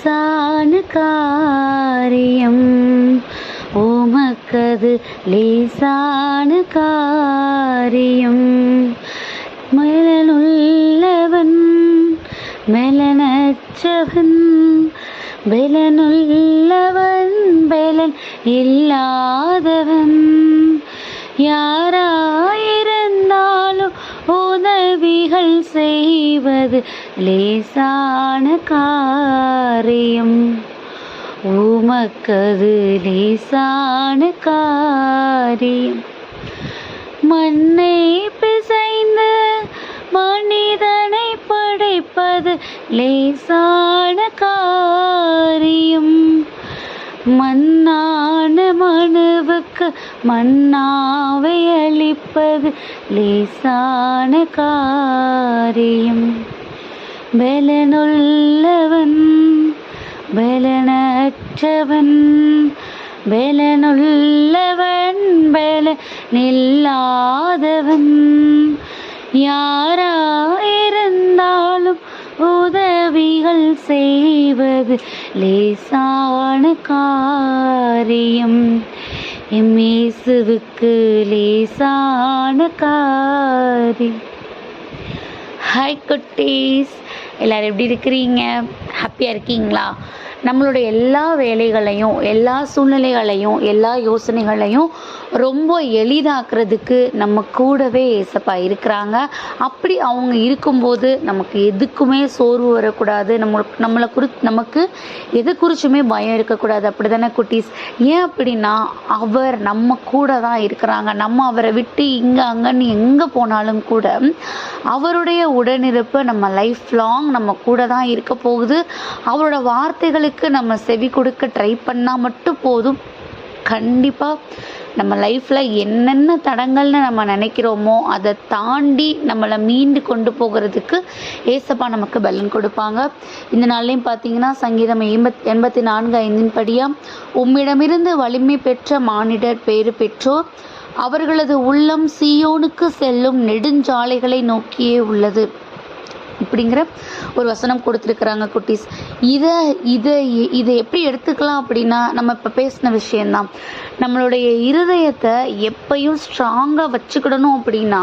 லேசான காரியம், உமக்கது லேசான காரியம். மெலனுள்ளவன் மெலனற்றவன், பெலனுள்ளவன் பெலன் இல்லாதவன், யாராயிருந்தாலும் உதவிகள் செய்வது லேசான காரியம், உமக்கது லேசான காரியம். மண்ணை பிசைந்து மனிதனை படைப்பது லேசான காரியம், மண்ணான மனுவுக்கு மன்னாவை அளிப்பது லேசான காரியம். பெலனுள்ளவன் பெலனற்றவன், பெலனுள்ளவன் பெலனில்லாதவன், யாராயிருந்தாலும் உதவிகள் செய்வது லேசான காரியம், எம் இயேசுவுக்கு லேசான காரியம். ஹாய் குட்டீஸ், எல்லோரும் எப்படி இருக்கிறீங்க? ஹாப்பியாக இருக்கீங்களா? நம்மளுடைய எல்லா வேலைகளையும், எல்லா சூழ்நிலைகளையும், எல்லா யோசனைகளையும் ரொம்ப எளிதாக்குறதுக்கு நம்ம கூடவே ஏசப்பா இருக்கிறாங்க. அப்படி அவங்க இருக்கும்போது நமக்கு எதுக்குமே சோர்வு வரக்கூடாது, நமக்கு எது குறிச்சுமே பயம் இருக்கக்கூடாது. அப்படி தானே குட்டீஸ்? ஏன் அப்படின்னா, அவர் நம்ம கூட தான் இருக்கிறாங்க. நம்ம அவரை விட்டு இங்கே அங்கன்னு எங்கே போனாலும் கூட அவருடைய உடனிருப்பு நம்ம லைஃப் லாங் நம்ம கூட தான் இருக்க போகுது. அவரோட வார்த்தைகளுக்கு நம்ம செவி கொடுக்க ட்ரை பண்ணால் மட்டும் போதும். கண்டிப்பாக நம்ம லைஃப்பில் என்னென்ன தடங்கள்னு நம்ம நினைக்கிறோமோ அதை தாண்டி நம்மளை மீண்டு கொண்டு போகிறதுக்கு ஏசப்பா நமக்கு பலன் கொடுப்பாங்க. இந்த நாள்லையும் பார்த்தீங்கன்னா, சங்கீதம் 84:5 படியாக, உம்மிடமிருந்து வலிமை பெற்ற மானிடர் பேறு பெற்றோர், அவர்களது உள்ளம் சீயோனுக்கு செல்லும் நெடுஞ்சாலைகளை நோக்கியே உள்ளது இப்படிங்கிற ஒரு வசனம் கொடுத்துருக்குறாங்க குட்டீஸ். இதை எப்படி எடுத்துக்கலாம் அப்படின்னா, நம்ம இப்போ பேசின விஷயந்தான். நம்மளுடைய இருதயத்தை எப்பையும் ஸ்ட்ராங்காக வச்சுக்கிடணும் அப்படின்னா,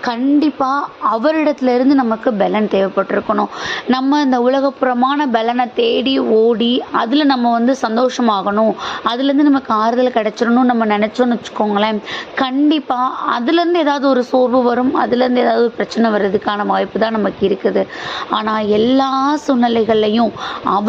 கண்டிப்பாக அவரிடத்துலேருந்து நமக்கு பலன் தேவைப்பட்டிருக்கணும். நம்ம இந்த உலகப்புறமான பலனை தேடி ஓடி அதில் நம்ம சந்தோஷமாகணும், அதுலேருந்து நமக்கு ஆறுதல் கிடைச்சிடணும் நம்ம நினச்சோன்னு வச்சுக்கோங்களேன், கண்டிப்பாக அதுலேருந்து ஏதாவது ஒரு சோர்வு வரும், அதுலேருந்து ஏதாவது ஒரு பிரச்சனை வர்றதுக்கான வாய்ப்பு தான் நமக்கு இருக்குது. ஆனால் எல்லா சூழ்நிலைகள்லையும் அவர்